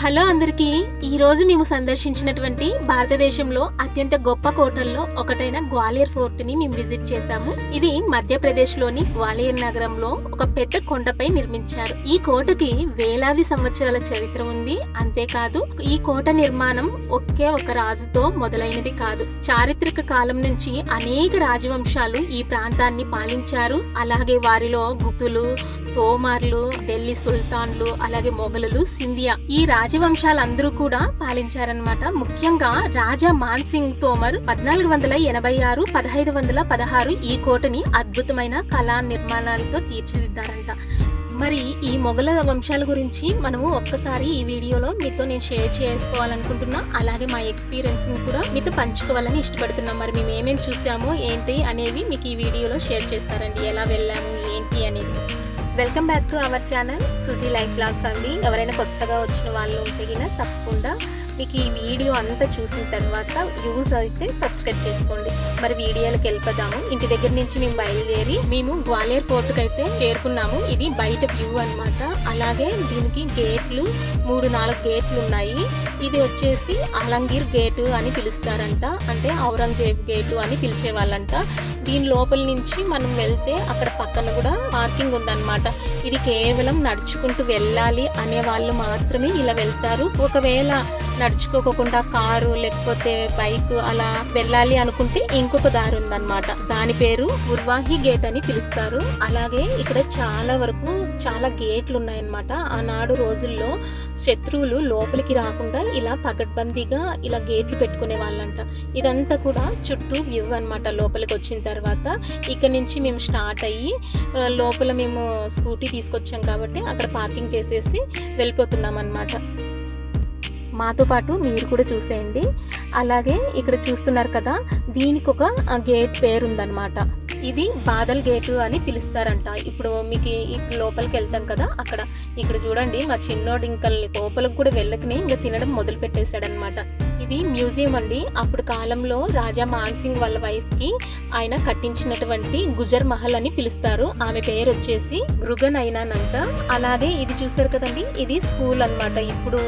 Hello అందరికీ, ఈరోజు మేము సందర్శించినటువంటి భారతదేశంలో అత్యంత గొప్ప కోటల్లో ఒకటైన గ్వాలియర్ ఫోర్ట్ ని మేము విజిట్ చేశాము. ఇది మధ్యప్రదేశ్ లోని గ్వాలియర్ నగరంలో ఒక పెద్ద కొండపై నిర్మించారు. ఈ కోటకి వేలాది సంవత్సరాల చరిత్ర ఉంది. అంతేకాదు ఈ కోట నిర్మాణం ఒకే ఒక రాజుతో మొదలైనది కాదు. చారిత్రక కాలం నుంచి అనేక రాజవంశాలు ఈ ప్రాంతాన్ని పాలించారు. అలాగే వారిలో గుప్తులు, తోమార్లు, ఢిల్లీ సుల్తాన్లు, అలాగే మొఘలులు, సింధియా ఈ రాజవంశాలందరూ కూడా పాలించారనమాట. ముఖ్యంగా రాజా మాన్ సింగ్ తోమర్ 1486, 1516 ఈ కోటని అద్భుతమైన కళా నిర్మాణాలతో తీర్చిదిద్దారంట. మరి ఈ మొఘల వంశాల గురించి మనము ఒక్కసారి ఈ వీడియోలో మీతో నేను షేర్ చేసుకోవాలనుకుంటున్నా. అలాగే మా ఎక్స్పీరియన్స్ కూడా మీతో పంచుకోవాలని ఇష్టపడుతున్నాం. మరి మేము ఏమేమి చూసామో ఏంటి అనేవి మీకు ఈ వీడియోలో షేర్ చేస్తారండి. ఎలా వెళ్ళాము ఏంటి అనేది. Welcome back to our channel Suji life vlogs అండి. ఎవరైనా కొత్తగా వచ్చిన వాళ్ళు ఉంటే తప్పకుండా మీకు ఈ వీడియో అంతా చూసిన తర్వాత యూజ్ అయితే సబ్స్క్రైబ్ చేసుకోండి. మరి వీడియోలకు వెళ్ళిపోదాము. ఇంటి దగ్గర నుంచి మేము బయలుదేరి మేము గ్వాలియర్ ఫోర్ట్కి అయితే చేరుకున్నాము. ఇది బయట వ్యూ అన్నమాట. అలాగే దీనికి గేట్లు 3-4 గేట్లు ఉన్నాయి. ఇది వచ్చేసి ఆలంగీర్ గేటు అని పిలుస్తారంట, అంటే ఔరంగజేబ్ గేటు అని పిలిచేవాళ్ళంట. దీని లోపల నుంచి మనం వెళ్తే అక్కడ పక్కన కూడా పార్కింగ్ ఉందన్నమాట. ఇది కేవలం నడుచుకుంటూ వెళ్ళాలి అనే వాళ్ళు మాత్రమే ఇలా వెళ్తారు. ఒకవేళ నడుచుకోకుండా కారు లేకపోతే బైక్ అలా వెళ్ళాలి అనుకుంటే ఇంకొక దారి ఉందన్నమాట. దాని పేరు ఉర్వాహి గేట్ అని పిలుస్తారు. అలాగే ఇక్కడ చాలా గేట్లు ఉన్నాయన్నమాట. ఆనాడు రోజుల్లో శత్రువులు లోపలికి రాకుండా ఇలా పకడ్బందీగా ఇలా గేట్లు పెట్టుకునే వాళ్ళంట. ఇదంతా కూడా చుట్టూ వ్యూ అన్నమాట. లోపలికి వచ్చిన తర్వాత ఇక్కడ నుంచి మేము స్టార్ట్ అయ్యి లోపల మేము స్కూటీ తీసుకొచ్చాం కాబట్టి అక్కడ పార్కింగ్ చేసేసి వెళ్ళిపోతున్నాం అన్నమాట. మాతో పాటు మీరు కూడా చూసేయండి. అలాగే ఇక్కడ చూస్తున్నారు కదా, దీనికి ఒక గేట్ పేరు ఉందన్నమాట. ఇది బాదల్ గేటు అని పిలుస్తారంట. ఇప్పుడు మీకు ఇప్పుడు లోపలికి వెళ్తాం కదా, ఇక్కడ చూడండి మా చిన్నోడు ఇంకా లోపలికి కూడా వెళ్ళకనే ఇంకా తినడం మొదలు పెట్టేశాడనమాట. ఇది మ్యూజియం అండి. అప్పుడు కాలంలో రాజా మాన్ సింగ్ వాళ్ళ వైఫ్ కి ఆయన కట్టించినటువంటి గుజర్ మహల్ అని పిలుస్తారు. ఆమె పేరు వచ్చేసి మృగన్ అయినానంట. అలాగే ఇది చూసారు కదండి, ఇది స్కూల్ అన్నమాట. ఇప్పుడు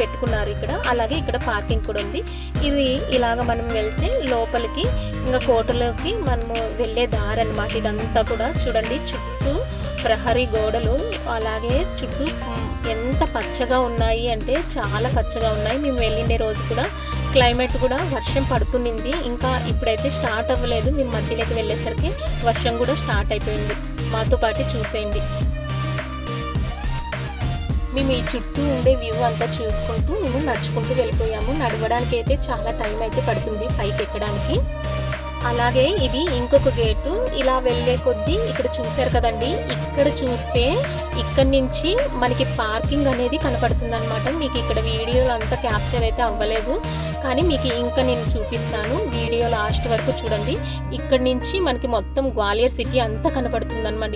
పెట్టుకున్నారు ఇక్కడ. అలాగే ఇక్కడ పార్కింగ్ కూడా ఉంది. ఇది ఇలాగ మనం వెళ్తే లోపలికి ఇంకా కోటలోకి మనము వెళ్ళే దారి అన్నమాట. ఇదంతా కూడా చూడండి, చుట్టూ ప్రహరీ గోడలు, అలాగే చుట్టూ ఎంత పచ్చగా ఉన్నాయి అంటే చాలా పచ్చగా ఉన్నాయి. మేము వెళ్ళిండే రోజు కూడా క్లైమేట్ కూడా వర్షం పడుతుంది. ఇంకా ఇప్పుడైతే స్టార్ట్ అవ్వలేదు. మేము మధ్యలోకి వెళ్ళేసరికి వర్షం కూడా స్టార్ట్ అయిపోయింది. మాతో పాటు చూసేయండి. మేము ఈ చుట్టూ ఉండే వ్యూ అంతా చూసుకుంటూ మేము నడుచుకుంటూ వెళ్ళిపోయాము. నడవడానికి అయితే చాలా టైం అయితే పడుతుంది పైకి ఎక్కడానికి. అలాగే ఇది ఇంకొక గేటు. ఇలా వెళ్ళే కొద్దీ ఇక్కడ చూసారు కదండి, ఇక్కడ చూస్తే ఇక్కడ నుంచి మనకి పార్కింగ్ అనేది కనపడుతుంది అనమాట. మీకు ఇక్కడ వీడియోలో అంతా క్యాప్చర్ అయితే అవ్వలేదు, కానీ మీకు ఇంకా నేను చూపిస్తాను. వీడియో లాస్ట్ వరకు చూడండి. ఇక్కడ నుంచి మనకి మొత్తం గ్వాలియర్ సిటీ అంతా కనపడుతుంది అనమాట.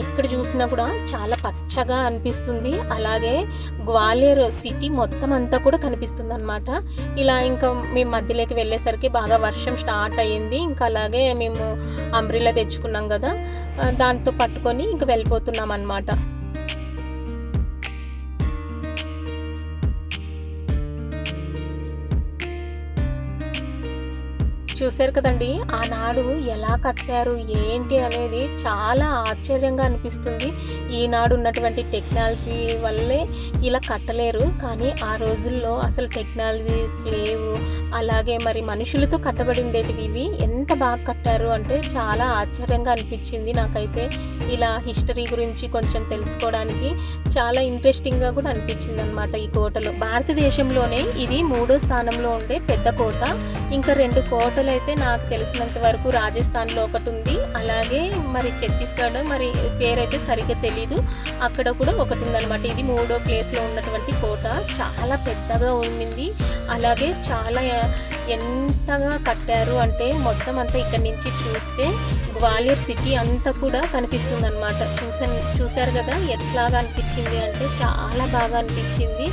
ఎక్కడ చూసినా కూడా చాలా పచ్చగా అనిపిస్తుంది. అలాగే గ్వాలియర్ సిటీ మొత్తం అంతా కూడా కనిపిస్తుంది అనమాట. ఇలా ఇంకా మేము మధ్యలోకి వెళ్ళేసరికి బాగా వర్షం స్టార్ట్ అయ్యింది. ఇంకా అలాగే మేము అంబ్రిల్లా తెచ్చుకున్నాం కదా, దాంతో పట్టుకొని ఇంకా వెళ్ళిపోతున్నాం అన్నమాట. చూసారు కదండి, ఆనాడు ఎలా కట్టారు ఏంటి అనేది చాలా ఆశ్చర్యంగా అనిపిస్తుంది. ఈనాడు ఉన్నటువంటి టెక్నాలజీ వల్లే ఇలా కట్టలేరు, కానీ ఆ రోజుల్లో అసలు టెక్నాలజీస్ లేవు. అలాగే మరి మనుషులతో కట్టబడిండేటివి ఇవి ఎంత బాగా కట్టారు అంటే చాలా ఆశ్చర్యంగా అనిపించింది నాకైతే. ఇలా హిస్టరీ గురించి కొంచెం తెలుసుకోవడానికి చాలా ఇంట్రెస్టింగ్గా కూడా అనిపించింది అనమాట. ఈ కోటలో భారతదేశంలోనే ఇది 3వ స్థానంలో ఉండే పెద్ద కోట. ఇంకా 2 కోటలు అయితే నాకు తెలిసినంత వరకు రాజస్థాన్లో ఒకటి ఉంది, అలాగే మరి ఛత్తీస్గఢ్, మరి పేరైతే సరిగ్గా తెలీదు, అక్కడ కూడా ఒకటి ఉందన్నమాట. ఇది 3వ ప్లేస్లో ఉన్నటువంటి కోట. చాలా పెద్దగా ఉండింది. అలాగే చాలా ఎంతగా కట్టారు అంటే మొత్తం అంతా ఇక్కడ నుంచి చూస్తే గ్వాలియర్ సిటీ అంతా కూడా కనిపిస్తుంది అనమాట. చూసారు కదా ఎట్లాగా అనిపించింది అంటే చాలా బాగా అనిపించింది.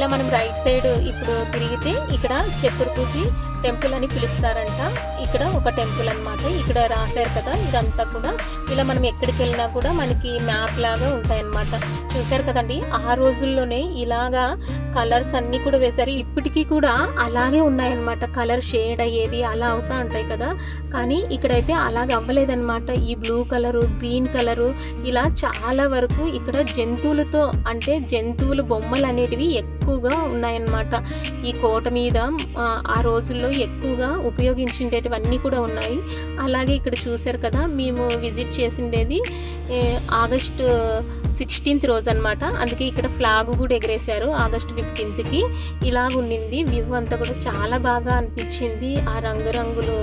ఇలా మనం రైట్ సైడ్ ఇప్పుడు తిరిగితే ఇక్కడ చతుర్భుజి టెంపుల్ అని పిలుస్తారంట. ఇక్కడ ఒక టెంపుల్ అనమాట. ఇక్కడ రాశారు కదా, ఇదంతా కూడా ఇలా మనం ఎక్కడికి వెళ్ళినా కూడా మనకి మ్యాప్ లాగా ఉంటాయన్నమాట. చూసారు కదండి, ఆ రోజుల్లోనే ఇలాగా కలర్స్ అన్నీ కూడా వేశారు. ఇప్పటికీ కూడా అలాగే ఉన్నాయన్నమాట. కలర్ షేడ్ అయ్యేది అలా అవుతా ఉంటాయి కదా, కానీ ఇక్కడైతే అలాగ అవ్వలేదన్నమాట. ఈ బ్లూ కలరు, గ్రీన్ కలరు, ఇలా చాలా వరకు ఇక్కడ జంతువులతో, అంటే జంతువుల బొమ్మలు అనేటివి ఎక్కువగా ఉన్నాయన్నమాట. ఈ కోట మీద ఆ రోజుల్లో ఎక్కువగా ఉపయోగించేటివన్నీ కూడా ఉన్నాయి. అలాగే ఇక్కడ చూసారు కదా, మేము విజిట్ చేసిండేది ఆగస్టు 16th రోజు అనమాట. అందుకే ఇక్కడ ఫ్లాగ్ కూడా ఎగరేశారు ఆగస్టు 15th. ఇలాగ ఉండింది వ్యూ అంతా కూడా చాలా బాగా అనిపించింది. ఆ రంగురంగులు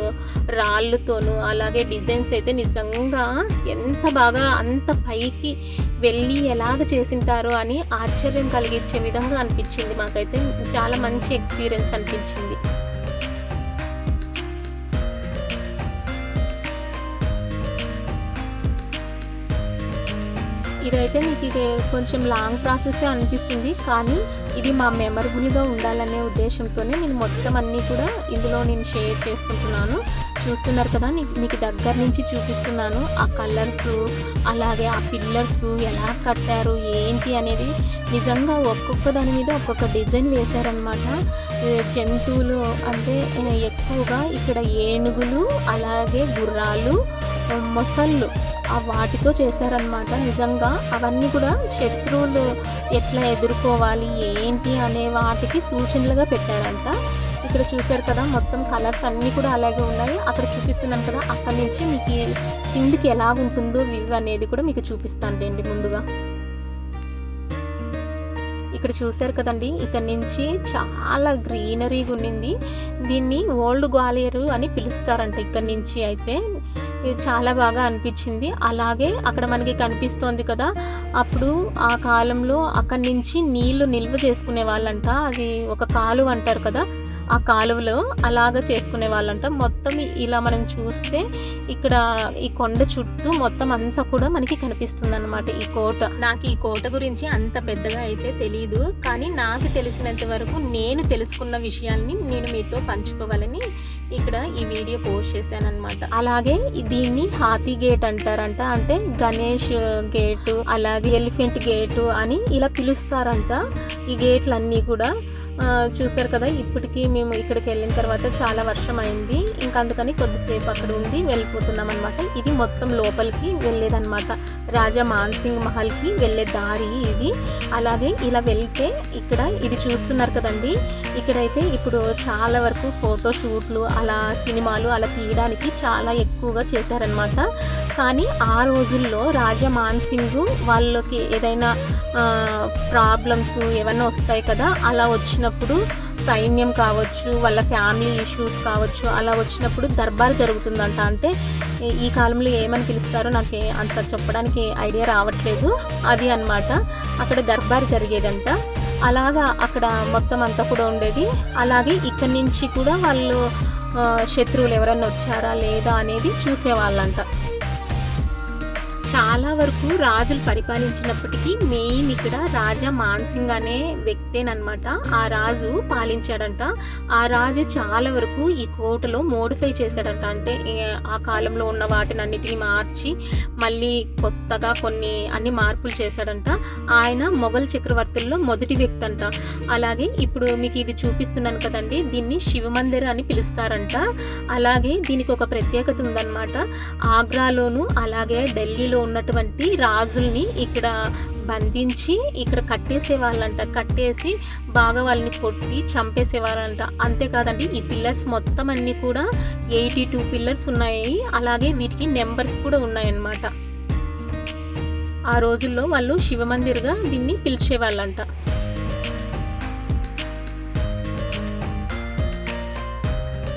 రాళ్ళతోనూ అలాగే డిజైన్స్ అయితే నిజంగా ఎంత బాగా అంత పైకి వెళ్ళి ఎలాగ చేసింటారో అని ఆశ్చర్యం కలిగించే విధంగా అనిపించింది. మాకైతే చాలా మంచి ఎక్స్పీరియన్స్ అనిపించింది. ఇదైతే మీకు ఇది కొంచెం లాంగ్ ప్రాసెస్ అనిపిస్తుంది, కానీ ఇది మా మెమరబుల్గా ఉండాలనే ఉద్దేశంతోనే నేను మొత్తం అన్నీ కూడా ఇందులో నేను షేర్ చేసుకుంటున్నాను. చూస్తున్నారు కదా, మీకు దగ్గర నుంచి చూపిస్తున్నాను. ఆ కలర్స్ అలాగే ఆ పిల్లర్స్ ఎలా కట్టారు ఏంటి అనేది నిజంగా ఒక్కొక్క దాని మీద ఒక్కొక్క డిజైన్ వేశారనమాట. జంతువులు అంటే ఎక్కువగా ఇక్కడ ఏనుగులు, అలాగే గుర్రాలు, మొసళ్ళు వాటితో చేశారనమాట. నిజంగా అవన్నీ కూడా శత్రువులు ఎట్లా ఎదుర్కోవాలి ఏంటి అనే వాటికి సూచనలుగా పెట్టారంట. ఇక్కడ చూసారు కదా, మొత్తం కలర్స్ అన్నీ కూడా అలాగే ఉన్నాయి. అక్కడ చూపిస్తున్నాను కదా, అక్కడి నుంచి మీకు కిందికి ఎలా ఉంటుందో వ్యూ అనేది కూడా మీకు చూపిస్తానులేండి. ముందుగా ఇక్కడ చూసారు కదండి, ఇక్కడ నుంచి చాలా గ్రీనరీగా ఉండింది. దీన్ని ఓల్డ్ గ్వాలియర్ అని పిలుస్తారంట. ఇక్కడ నుంచి అయితే చాలా బాగా అనిపించింది. అలాగే అక్కడ మనకి కనిపిస్తోంది కదా, అప్పుడు ఆ కాలంలో అక్కడి నుంచి నీళ్లు నిల్వ చేసుకునే వాళ్ళంట. అది ఒక కాలువ అంటారు కదా, ఆ కాలువలో అలాగ చేసుకునే వాళ్ళంట. మొత్తం ఇలా మనం చూస్తే ఇక్కడ ఈ కొండ చుట్టూ మొత్తం అంతా కూడా మనకి కనిపిస్తుంది అన్నమాట ఈ కోట. నాకు ఈ కోట గురించి అంత పెద్దగా అయితే తెలియదు, కానీ నాకు తెలిసినంత వరకు నేను తెలుసుకున్న విషయాల్ని నేను మీతో పంచుకోవాలని ఇక్కడ ఈ వీడియో పోస్ట్ చేశాను అనమాట. అలాగే దీన్ని హాతీ గేట్ అంటారంట, అంటే గణేష్ గేటు, అలాగే ఎలిఫెంట్ గేటు అని ఇలా పిలుస్తారంట. ఈ గేట్లన్నీ కూడా చూసారు కదా, ఇప్పటికీ మేము ఇక్కడికి వెళ్ళిన తర్వాత చాలా వర్షం అయింది. ఇంకా అందుకని కొద్దిసేపు అక్కడ ఉండి వెళ్ళిపోతున్నాం అనమాట. ఇది మొత్తం లోపలికి వెళ్ళేదన్నమాట. రాజా మాన్సింగ్ మహల్కి వెళ్ళే దారి ఇది. అలాగే ఇలా వెళ్తే ఇక్కడ ఇది చూస్తున్నారు కదండి, ఇక్కడైతే ఇప్పుడు చాలా వరకు ఫోటో షూట్లు అలా సినిమాలు అలా తీయడానికి చాలా ఎక్కువగా చేశారనమాట. కానీ ఆ రోజుల్లో రాజా మాన్సింగ్ వాళ్ళకి ఏదైనా ప్రాబ్లమ్స్ ఏమైనా వస్తాయి కదా, అలా వచ్చినప్పుడు సైన్యం కావచ్చు, వాళ్ళ ఫ్యామిలీ ఇష్యూస్ కావచ్చు, అలా వచ్చినప్పుడు దర్బార్ జరుగుతుందంట. అంటే ఈ కాలంలో ఏమని పిలుస్తారో నాకు అంత చెప్పడానికి ఐడియా రావట్లేదు. అది అన్నమాట, అక్కడ దర్బార్ జరిగేదంట. అలాగా అక్కడ మొత్తం అంతా కూడా ఉండేది. అలాగే ఇక్కడి నుంచి కూడా వాళ్ళు శత్రువులు ఎవరన్నా వచ్చారా లేదా అనేది చూసేవాళ్ళంట. చాలా వరకు రాజులు పరిపాలించినప్పటికీ మెయిన్ ఇక్కడ రాజా మాన్సింగ్ అనే వ్యక్తేనమాట. ఆ రాజు పాలించాడంట. ఆ రాజు చాలా వరకు ఈ కోటలో మోడిఫై చేశాడంట. అంటే ఆ కాలంలో ఉన్న వాటిని అన్నిటిని మార్చి మళ్ళీ కొత్తగా అన్ని మార్పులు చేశాడంట. ఆయన మొఘల్ చక్రవర్తుల్లో మొదటి వ్యక్తి అంట. అలాగే ఇప్పుడు మీకు ఇది చూపిస్తున్నాను కదండి, దీన్ని శివమందిర్ అని పిలుస్తారంట. అలాగే దీనికి ఒక ప్రత్యేకత ఉందన్నమాట. ఆగ్రాలోను అలాగే ఢిల్లీలో ఉన్నటువంటి రాజుల్ని ఇక్కడ బంధించి ఇక్కడ కట్టేసే వాళ్ళంట. కట్టేసి బాగా వాళ్ళని కొట్టి చంపేసేవారంట. అంతేకాదండి, ఈ పిల్లర్స్ మొత్తం అన్నీ కూడా 82 పిల్లర్స్ ఉన్నాయి. అలాగే వీటికి నెంబర్స్ కూడా ఉన్నాయన్నమాట. ఆ రోజుల్లో వాళ్ళు శివమందిర్గా దీన్ని పిలిచేవాళ్ళంట.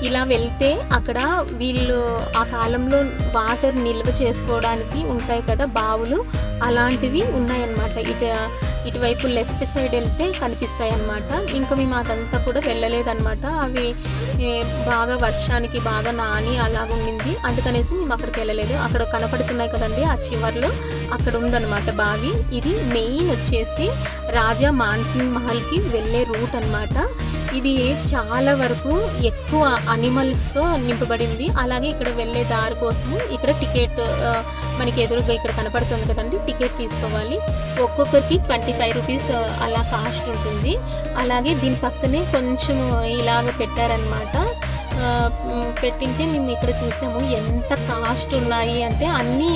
ఇలా వెళ్తే అక్కడ వీళ్ళు ఆ కాలంలో వాటర్ నిల్వ చేసుకోవడానికి ఉంటాయి కదా బావులు, అలాంటివి ఉన్నాయన్నమాట. ఇటువైపు లెఫ్ట్ సైడ్ వెళ్తే కనిపిస్తాయి అన్నమాట. ఇంకా మేము అదంతా కూడా వెళ్ళలేదన్నమాట. అవి బాగా వర్షానికి బాగా నాని అలాగ ఉండింది, అందుకనేసి మేము అక్కడికి వెళ్ళలేదు. అక్కడ కనపడుతున్నాయి కదండి ఆ చివర్లో, అక్కడ ఉందన్నమాట బావి. ఇది మెయిన్ వచ్చేసి రాజా మాన్సింగ్ మహల్కి వెళ్ళే రూట్ అన్నమాట. ఇది చాలా వరకు ఎక్కువ అనిమల్స్తో నింపబడింది. అలాగే ఇక్కడ వెళ్ళే దారి కోసము ఇక్కడ టికెట్ మనకి ఎదురుగా ఇక్కడ కనపడుతుంది కదండి, టికెట్ తీసుకోవాలి. ఒక్కొక్కరికి 25 రూపీస్ అలా కాస్ట్ ఉంటుంది. అలాగే దీని పక్కనే కొంచెం ఇలాగ పెట్టారనమాట. పెట్టింటే మేము ఇక్కడ చూసాము ఎంత కాస్ట్ ఉన్నాయి అంటే అన్నీ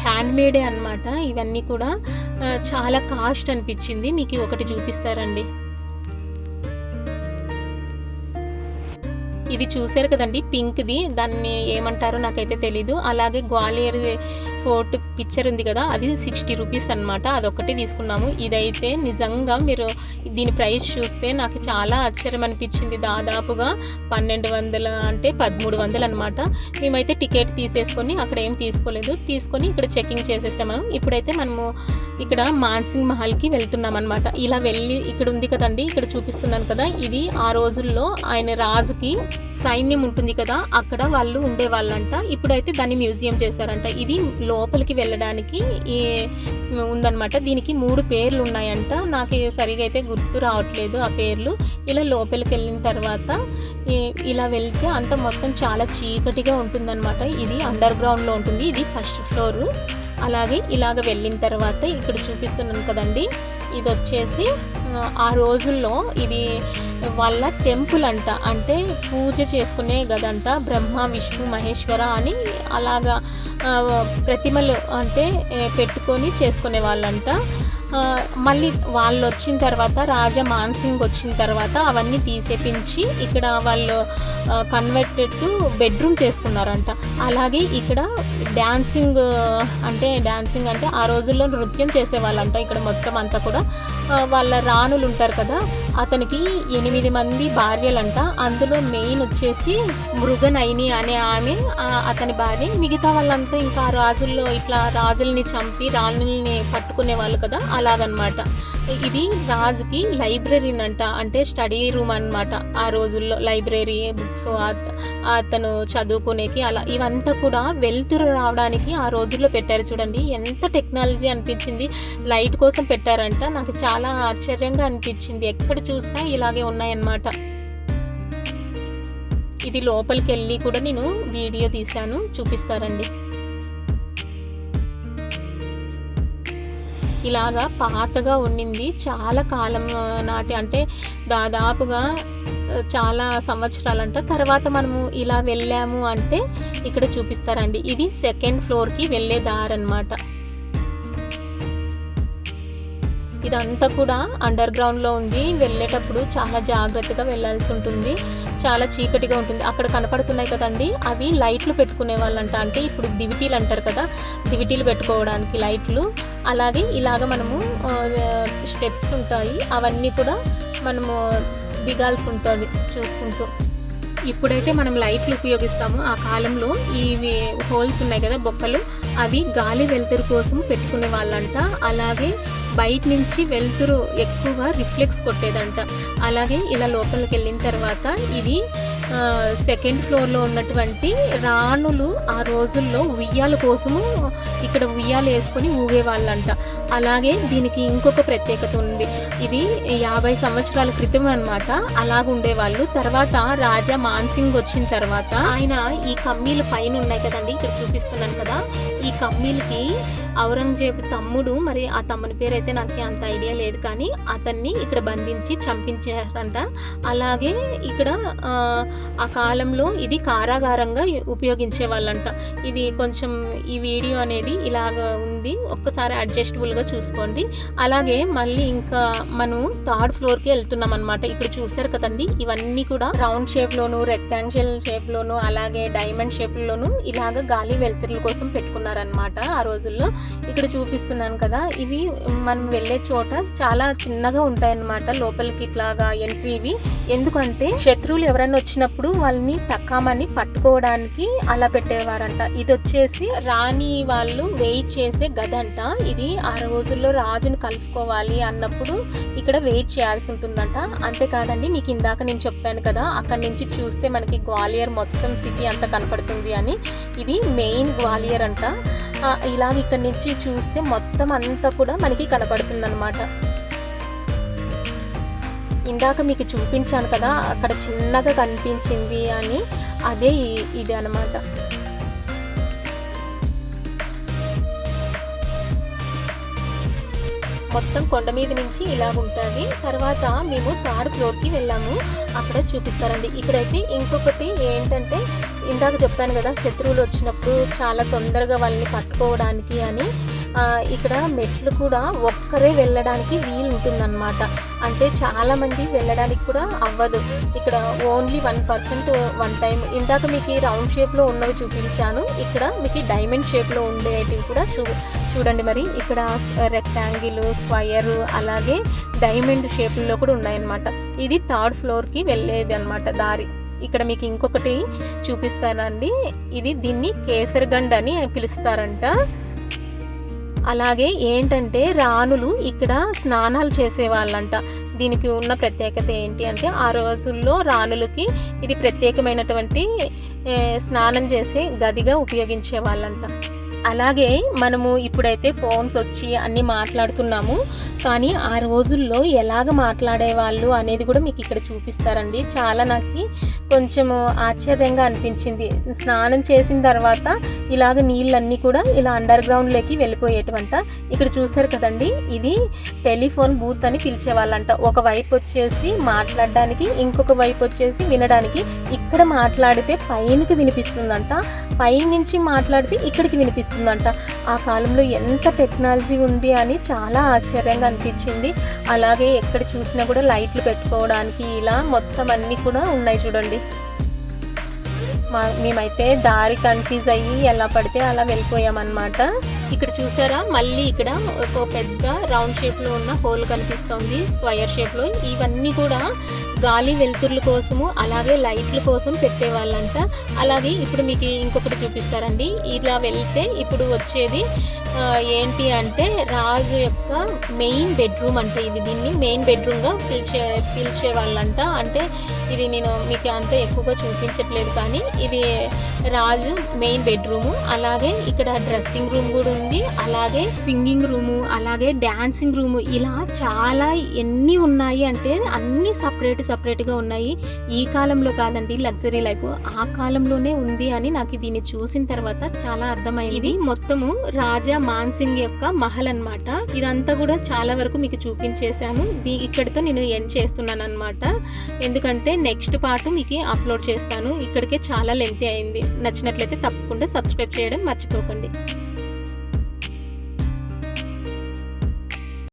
హ్యాండ్మేడే అన్నమాట. ఇవన్నీ కూడా చాలా కాస్ట్ అనిపించింది. మీకు ఒకటి చూపిస్తారండి. ఇది చూసారు కదండి పింక్ది, దాన్ని ఏమంటారో నాకైతే తెలీదు. అలాగే గ్వాలియర్ ఫోర్ట్ పిక్చర్ ఉంది కదా, అది 60 రూపీస్ అనమాట. అదొక్కటి తీసుకున్నాము. ఇదైతే నిజంగా మీరు దీని ప్రైస్ చూస్తే నాకు చాలా ఆశ్చర్యం అనిపించింది. దాదాపుగా 1200 అంటే 1300 అనమాట. మేమైతే టికెట్ తీసేసుకొని అక్కడ ఏం తీసుకోలేదు, తీసుకొని ఇక్కడ చెకింగ్ చేసేసాము. ఇప్పుడైతే మనము ఇక్కడ మాన్సింగ్ మహల్కి వెళ్తున్నాం అనమాట. ఇలా వెళ్ళి ఇక్కడ ఉంది కదండి, ఇక్కడ చూపిస్తున్నాను కదా, ఇది ఆ రోజుల్లో ఆయన రాజుకి సైన్యం ఉంటుంది కదా, అక్కడ వాళ్ళు ఉండేవాళ్ళంట. ఇప్పుడైతే దాన్ని మ్యూజియం చేశారంట. ఇది లోపలికి వెళ్ళడానికి ఉందన్నమాట. దీనికి 3 పేర్లు ఉన్నాయంట. నాకు సరిగా అయితే గుర్తు రావట్లేదు ఆ పేర్లు. ఇలా లోపలికి వెళ్ళిన తర్వాత ఇలా వెళ్తే అంత మొత్తం చాలా చీకటిగా ఉంటుందన్నమాట. ఇది అండర్ గ్రౌండ్లో ఉంటుంది. ఇది ఫస్ట్ ఫ్లోరు. అలాగే ఇలాగ వెళ్ళిన తర్వాత ఇక్కడ చూపిస్తున్నాను కదండి, ఇది వచ్చేసి ఆ రోజుల్లో ఇది వాళ్ళ టెంపుల్ అంట. అంటే పూజ చేసుకునే గదంట. బ్రహ్మ విష్ణు మహేశ్వర అని అలాగా ప్రతిమలు అంటే పెట్టుకొని చేసుకునే వాళ్ళంట. మళ్ళీ వాళ్ళు వచ్చిన తర్వాత రాజా మాన్సింగ్ వచ్చిన తర్వాత అవన్నీ తీసేపించి ఇక్కడ వాళ్ళు కన్వర్టెడ్ టు బెడ్రూమ్ చేసుకున్నారంట. అలాగే ఇక్కడ డ్యాన్సింగ్ అంటే ఆ రోజుల్లో నృత్యం చేసేవాళ్ళంట. ఇక్కడ మొత్తం అంతా కూడా వాళ్ళ రాణులు ఉంటారు కదా, అతనికి 8 మంది భార్యలంట. అందులో మెయిన్ వచ్చేసి మృగనైని అనే ఆమె అతని భార్య. మిగతా వాళ్ళంతా ఇంకా ఆ రాజుల్లో ఇట్లా రాజుల్ని చంపి రాణుల్ని పట్టుకునే వాళ్ళు కదా, అలాగనమాట. ఇది రాజుకి లైబ్రరీ అంట, అంటే స్టడీ రూమ్ అనమాట. ఆ రోజుల్లో లైబ్రరీ బుక్స్ అతను చదువుకునేకి అలా ఇవంతా కూడా వెలుతురు రావడానికి ఆ రోజుల్లో పెట్టారు. చూడండి ఎంత టెక్నాలజీ అనిపించింది. లైట్ కోసం పెట్టారంట. నాకు చాలా ఆశ్చర్యంగా అనిపించింది. ఎక్కడ చూసినా ఇలాగే ఉన్నాయన్నమాట. ఇది లోపలికి వెళ్ళి కూడా నేను వీడియో తీశాను, చూపిస్తారండి. ఇలాగా పాతగా ఉండింది, చాలా కాలం నాటి, అంటే దాదాపుగా చాలా సంవత్సరాలంట. తర్వాత మనము ఇలా వెళ్ళాము అంటే ఇక్కడ చూపిస్తారండి. ఇది 2nd ఫ్లోర్కి వెళ్ళే దారనమాట. ఇదంతా కూడా అండర్ గ్రౌండ్లో ఉంది. వెళ్ళేటప్పుడు చాలా జాగ్రత్తగా వెళ్ళాల్సి ఉంటుంది. చాలా చీకటిగా ఉంటుంది. అక్కడ కనపడుతున్నాయి కదండి, అవి లైట్లు పెట్టుకునే వాళ్ళంట. అంటే ఇప్పుడు దివిటీలు అంటారు కదా, దివిటీలు పెట్టుకోవడానికి లైట్లు. అలాగే ఇలాగ మనము స్టెప్స్ ఉంటాయి, అవన్నీ కూడా మనము దిగాల్సి ఉంటుంది చూసుకుంటూ. ఇప్పుడైతే మనం లైట్లు ఉపయోగిస్తాము. ఆ కాలంలో ఇవి హోల్స్ ఉన్నాయి కదా, బొక్కలు, అవి గాలి వెలుతురు కోసం పెట్టుకునే వాళ్ళంట. అలాగే బయట నుంచి వెలుతురు ఎక్కువగా రిఫ్లెక్స్ కొట్టేదంట. అలాగే ఇలా లోపలికి వెళ్ళిన తర్వాత ఇది 2nd ఫ్లోర్లో ఉన్నటువంటి రాణులు ఆ రోజుల్లో ఉయ్యాల కోసము ఇక్కడ ఉయ్యాలు వేసుకొని ఊగేవాళ్ళంట. అలాగే దీనికి ఇంకొక ప్రత్యేకత ఉంది. ఇది 50 సంవత్సరాల క్రితం అనమాట. అలాగ ఉండేవాళ్ళు. తర్వాత రాజా మాన్సింగ్ వచ్చిన తర్వాత ఆయన ఈ కమ్మీలు పైన ఉన్నాయి కదండి, ఇక్కడ చూపిస్తున్నాను కదా, ఈ కమ్మీలకి ఔరంగజేబు తమ్ముడు, మరి ఆ తమ్ముని పేరు అయితే నాకు అంత ఐడియా లేదు, కానీ అతన్ని ఇక్కడ బంధించి చంపించారంట. అలాగే ఇక్కడ ఆ కాలంలో ఇది కారాగారంగా ఉపయోగించే వాళ్ళంట. ఇది కొంచెం ఈ వీడియో అనేది ఇలాగ ఉంది, ఒక్కసారి అడ్జస్టబుల్గా చూసుకోండి. అలాగే మళ్ళీ ఇంకా మనం 3rd ఫ్లోర్కి వెళ్తున్నాం అనమాట. ఇక్కడ చూసారు కదండి, ఇవన్నీ కూడా రౌండ్ షేప్లోను, రెక్టాంగిల్ షేప్లోను, అలాగే డైమండ్ షేప్లోను ఇలాగ గాలి వెలుతురుల కోసం పెట్టుకున్నారు. పెట్టేవారనమాట ఆ రోజుల్లో. ఇక్కడ చూపిస్తున్నాను కదా, ఇవి మనం వెళ్ళే చోట చాలా చిన్నగా ఉంటాయన్నమాట, లోపలికి ఇట్లాగా ఎంట్రీవి. ఎందుకంటే శత్రువులు ఎవరైనా వచ్చినప్పుడు వాళ్ళని టక్కామని పట్టుకోవడానికి అలా పెట్టేవారంట. ఇది వచ్చేసి రాణి వాళ్ళు వెయిట్ చేసే గది అంట. ఇది ఆ రోజుల్లో రాజును కలుసుకోవాలి అన్నప్పుడు ఇక్కడ వెయిట్ చేయాల్సి ఉంటుందంట. అంతేకాదండి, మీకు ఇందాక నేను చెప్పాను కదా, అక్కడి నుంచి చూస్తే మనకి గ్వాలియర్ మొత్తం సిటీ అంతా కనపడుతుంది అని. ఇది మెయిన్ గ్వాలియర్ అంట. ఇలాగ ఇక్కడి నుంచి చూస్తే మొత్తం అంతా కూడా మనకి కనపడుతుంది అనమాట. ఇందాక మీకు చూపించాను కదా, అక్కడ చిన్నగా కనిపించింది అని, అదే ఇది అనమాట. మొత్తం కొండ మీద నుంచి ఇలాగ ఉంటుంది. తర్వాత మేము 3rd ఫ్లోర్కి వెళ్ళాము, అక్కడ చూపిస్తారండి. ఇక్కడైతే ఇంకొకటి ఏంటంటే, ఇందాక చెప్పాను కదా శత్రువులు వచ్చినప్పుడు చాలా తొందరగా వాళ్ళని పట్టుకోవడానికి అని, ఇక్కడ మెట్లు కూడా ఒక్కరే వెళ్ళడానికి వీలు ఉంటుందన్నమాట. అంటే చాలామంది వెళ్ళడానికి కూడా అవ్వదు. ఇక్కడ ఓన్లీ 1% వన్ టైం. ఇందాక మీకు రౌండ్ షేప్లో ఉన్నవి చూపించాను, ఇక్కడ మీకు డైమండ్ షేప్లో ఉండేటివి కూడా చూడండి. మరి ఇక్కడ రెక్టాంగిల్, స్క్వయర్, అలాగే డైమండ్ షేప్లో కూడా ఉన్నాయన్నమాట. ఇది 3rd ఫ్లోర్కి వెళ్ళేది అనమాట దారి. ఇక్కడ మీకు ఇంకొకటి చూపిస్తానండి, దీన్ని కేసరగండ్ అని పిలుస్తారంట. అలాగే ఏంటంటే రాణులు ఇక్కడ స్నానాలు చేసేవాళ్ళంట. దీనికి ఉన్న ప్రత్యేకత ఏంటి అంటే, ఆ రోజుల్లో రాణులకి ఇది ప్రత్యేకమైనటువంటి స్నానం చేసే గదిగా ఉపయోగించే వాళ్ళంట. అలాగే మనము ఇప్పుడైతే ఫోన్స్ వచ్చి అన్నీ మాట్లాడుతున్నాము, కానీ ఆ రోజుల్లో ఎలాగ మాట్లాడేవాళ్ళు అనేది కూడా మీకు ఇక్కడ చూపిస్తారండి. చాలా నాకు కొంచెం ఆశ్చర్యంగా అనిపించింది. స్నానం చేసిన తర్వాత ఇలాగ నీళ్ళన్నీ కూడా ఇలా అండర్ గ్రౌండ్లోకి వెళ్ళిపోయేటవంట. ఇక్కడ చూసారు కదండి, ఇది టెలిఫోన్ బూత్ అని పిలిచేవాళ్ళంట. ఒక వైపు వచ్చేసి మాట్లాడడానికి, ఇంకొక వైపు వచ్చేసి వినడానికి. ఇక్కడ మాట్లాడితే పైనకి వినిపిస్తుందంట, పైన నుంచి మాట్లాడితే ఇక్కడికి వినిపిస్తుందంట. ఆ కాలంలో ఎంత టెక్నాలజీ ఉంది అని చాలా ఆశ్చర్యంగా అనిపించింది. అలాగే ఎక్కడ చూసినా కూడా లైట్లు పెట్టుకోవడానికి ఇలా మొత్తం అన్నీ కూడా ఉన్నాయి చూడండి. మేమైతే దారి కన్ఫ్యూజ్ అయ్యి ఎలా పడితే అలా వెళ్ళిపోయామన్నమాట. ఇక్కడ చూసారా, మళ్ళీ ఇక్కడ ఒక పెద్ద రౌండ్ షేప్లో ఉన్న హోల్ కనిపిస్తుంది, స్క్వయర్ షేప్లో. ఇవన్నీ కూడా గాలి వెలుతుర్ల కోసము, అలాగే లైట్ల కోసం పెట్టేవాళ్ళంట. అలాగే ఇప్పుడు మీకు ఇంకొకటి చూపిస్తారండి. ఇలా వెళ్తే ఇప్పుడు వచ్చేది ఏంటి అంటే, రాజు యొక్క మెయిన్ బెడ్రూమ్ అంటే ఇది. దీన్ని మెయిన్ బెడ్రూమ్గా పిలిచేవాళ్ళంట. అంటే ఇది నేను మీకు అంత ఎక్కువగా చూపించట్లేదు, కానీ ఇది రాజు మెయిన్ బెడ్రూము. అలాగే ఇక్కడ డ్రెస్సింగ్ రూమ్ కూడా ఉంది, అలాగే సింగింగ్ రూము, అలాగే డాన్సింగ్ రూము. ఇలా చాలా ఎన్ని ఉన్నాయి అంటే అన్నీ సపరేట్గా ఉన్నాయి. ఈ కాలంలో కాదండి లగ్జరీ లైఫ్, ఆ కాలంలోనే ఉంది అని నాకు దీన్ని చూసిన తర్వాత చాలా అర్థమైంది. ఇది మొత్తము రాజా మాన్సింగ్ యొక్క మహల్ అన్నమాట. ఇదంతా కూడా చాలా వరకు మీకు చూపించేశాను. ఇక్కడితో నేను ఎండ్ చేస్తున్నాను అనమాట. ఎందుకంటే నెక్స్ట్ పార్ట్ మీకు అప్లోడ్ చేస్తాను. ఇక్కడికే చాలా లెంతీ అయింది. నచ్చినట్లయితే తప్పకుండా సబ్స్క్రైబ్ చేయడం మర్చిపోకండి.